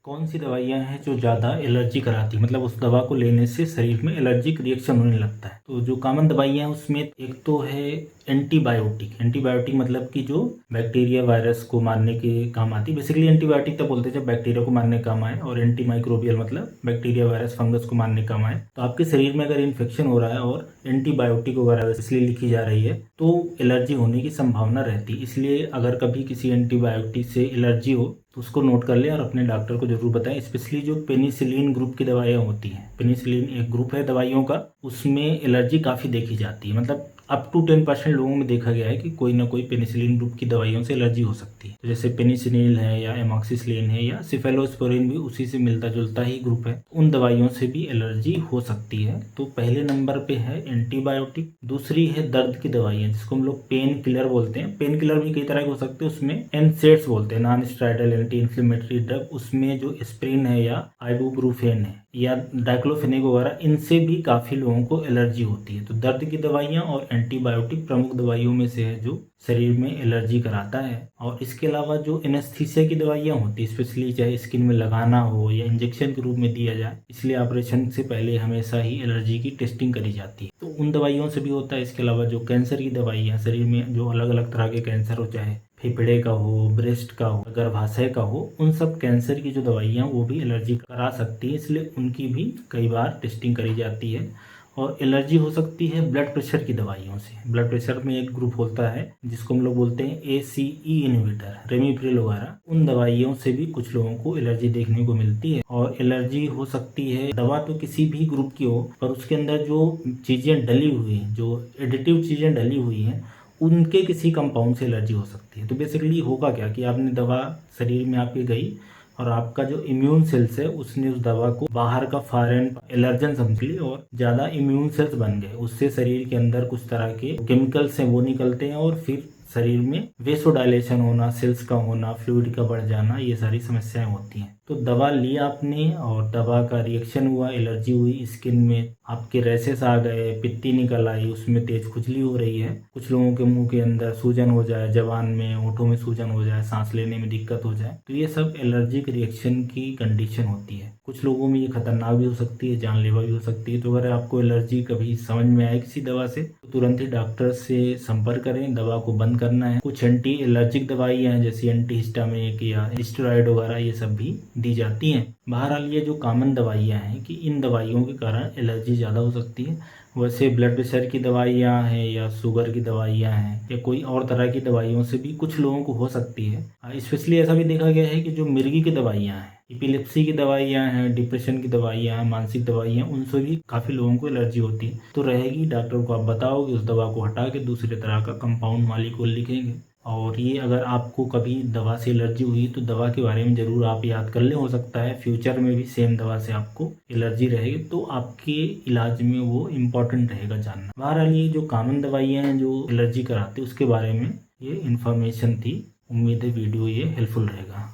कौन सी दवाइयाँ हैं जो ज़्यादा एलर्जी कराती है, मतलब उस दवा को लेने से शरीर में एलर्जिक रिएक्शन होने लगता है। तो जो कॉमन दवाइयाँ हैं उसमें एक तो है एंटीबायोटिक। एंटीबायोटिक मतलब कि जो बैक्टीरिया वायरस को मारने के काम आती है। बेसिकली एंटीबायोटिक तब बोलते हैं जब बैक्टीरिया को मारने काम आए, और एंटी माइक्रोबियल मतलब बैक्टीरिया वायरस फंगस को मारने काम आए। तो आपके शरीर में अगर इन्फेक्शन हो रहा है और एंटीबायोटिक वगैरह इसलिए लिखी जा रही है तो एलर्जी होने की संभावना रहती है। इसलिए अगर कभी किसी एंटीबायोटिक से एलर्जी हो तो उसको नोट कर लें और अपने डॉक्टर को जरूर बताएं। स्पेशली जो पेनिसिलिन ग्रुप की दवाइयाँ होती हैं, पेनिसिलिन एक ग्रुप है दवाइयों का, उसमें एलर्जी काफ़ी देखी जाती है। मतलब अप टू 10% लोगों में देखा गया है कि कोई ना कोई पेनिसिलिन ग्रुप की दवाइयों से एलर्जी हो सकती है। तो जैसे पेनिसिलिन है या एमॉक्सिसिलिन है या सिफेलोस्पोरिन भी उसी से मिलता जुलता ही ग्रुप है, उन दवाइयों से भी एलर्जी हो सकती है। तो पहले नंबर पे है एंटीबायोटिक। दूसरी है दर्द की दवाइयाँ जिसको हम लोग पेन किलर बोलते हैं। पेन किलर भी कई तरह के हो सकते हैं, उसमें एनसेड्स बोलते हैं, non steroidal anti inflammatory drug. उसमें जो एस्प्रिन है या आइबुप्रोफेन है या डाइक्लोफेनेक वगैरह, इनसे भी काफ़ी लोगों को एलर्जी होती है। तो दर्द की दवाइयाँ और एंटीबायोटिक प्रमुख दवाइयों में से है जो शरीर में एलर्जी कराता है। और इसके अलावा जो एनेस्थीसिया की दवाइयाँ होती है, स्पेशली चाहे स्किन में लगाना हो या इंजेक्शन के रूप में दिया जाए, इसलिए ऑपरेशन से पहले हमेशा ही एलर्जी की टेस्टिंग करी जाती है। तो उन दवाइयों से भी होता है। इसके अलावा जो कैंसर की दवाइयाँ, शरीर में जो अलग अलग तरह के कैंसर हो, चाहे फेफड़े का हो, ब्रेस्ट का हो, गर्भाशय का हो, उन सब कैंसर की जो दवाइयाँ वो भी एलर्जी करा सकती है। इसलिए उनकी भी कई बार टेस्टिंग करी जाती है। और एलर्जी हो सकती है ब्लड प्रेशर की दवाइयों से। ब्लड प्रेशर में एक ग्रुप होता है जिसको हम लोग बोलते हैं ACE इनहिबिटर, रेमिप्रिल वगैरह, उन दवाइयों से भी कुछ लोगों को एलर्जी देखने को मिलती है। और एलर्जी हो सकती है, दवा तो किसी भी ग्रुप की हो, पर उसके अंदर जो चीज़ें डली हुई हैं, जो एडिटिव चीज़ें डली हुई हैं, उनके किसी कंपाउंड से एलर्जी हो सकती है। तो बेसिकली होगा क्या कि आपने दवा शरीर में आपके गई और आपका जो इम्यून सेल्स है उसने उस दवा को बाहर का फॉरेन एलर्जन समझ ली और ज़्यादा इम्यून सेल्स बन गए। उससे शरीर के अंदर कुछ तरह के केमिकल्स हैं वो निकलते हैं और फिर शरीर में वेसोडाइलेशन होना, सेल्स का होना, फ्लूइड का बढ़ जाना, ये सारी समस्याएं होती हैं। तो दवा ली आपने और दवा का रिएक्शन हुआ, एलर्जी हुई, स्किन में आपके रैसेस आ गए, पित्ती निकल आई, उसमें तेज खुजली हो रही है, कुछ लोगों के मुंह के अंदर सूजन हो जाए, जबान में, होठों में सूजन हो जाए, सांस लेने में दिक्कत हो जाए, तो ये सब एलर्जिक रिएक्शन की कंडीशन होती है। कुछ लोगों में ये खतरनाक भी हो सकती है, जानलेवा भी हो सकती है। तो अगर आपको एलर्जी कभी समझ में आए किसी दवा से तो तुरंत ही डॉक्टर से संपर्क करें, दवा को बंद करना है। कुछ एंटी एलर्जिक दवाइयाँ हैं जैसे एंटीहिस्टामिनिक या स्टेरॉइड वगैरह, ये सब भी दी जाती हैं। बहरहाल ये जो कॉमन दवाइयाँ हैं कि इन दवाइयों के कारण एलर्जी ज़्यादा हो सकती है। वैसे ब्लड प्रेशर की दवाइयाँ हैं या शुगर की दवाइयाँ हैं या कोई और तरह की दवाइयों से भी कुछ लोगों को हो सकती है। स्पेशली ऐसा भी देखा गया है कि जो मिर्गी की दवाइयाँ हैं, एपिलेप्सी की दवाइयाँ हैं, डिप्रेशन की दवाइयाँ हैं, मानसिक दवाइयाँ, उनसे भी काफ़ी लोगों को एलर्जी होती है। तो रहेगी, डॉक्टर को आप बताओगे, उस दवा को हटा के दूसरे तरह का कंपाउंड मालिक को लिखेंगे। और ये अगर आपको कभी दवा से एलर्जी हुई तो दवा के बारे में ज़रूर आप याद कर लें। हो सकता है फ्यूचर में भी सेम दवा से आपको एलर्जी रहेगी, तो आपके इलाज में वो इम्पोर्टेंट रहेगा जानना। बहरहाल ये जो कॉमन दवाइयाँ हैं जो एलर्जी कराती है उसके बारे में ये इन्फॉर्मेशन थी। उम्मीद है वीडियो ये हेल्पफुल रहेगा।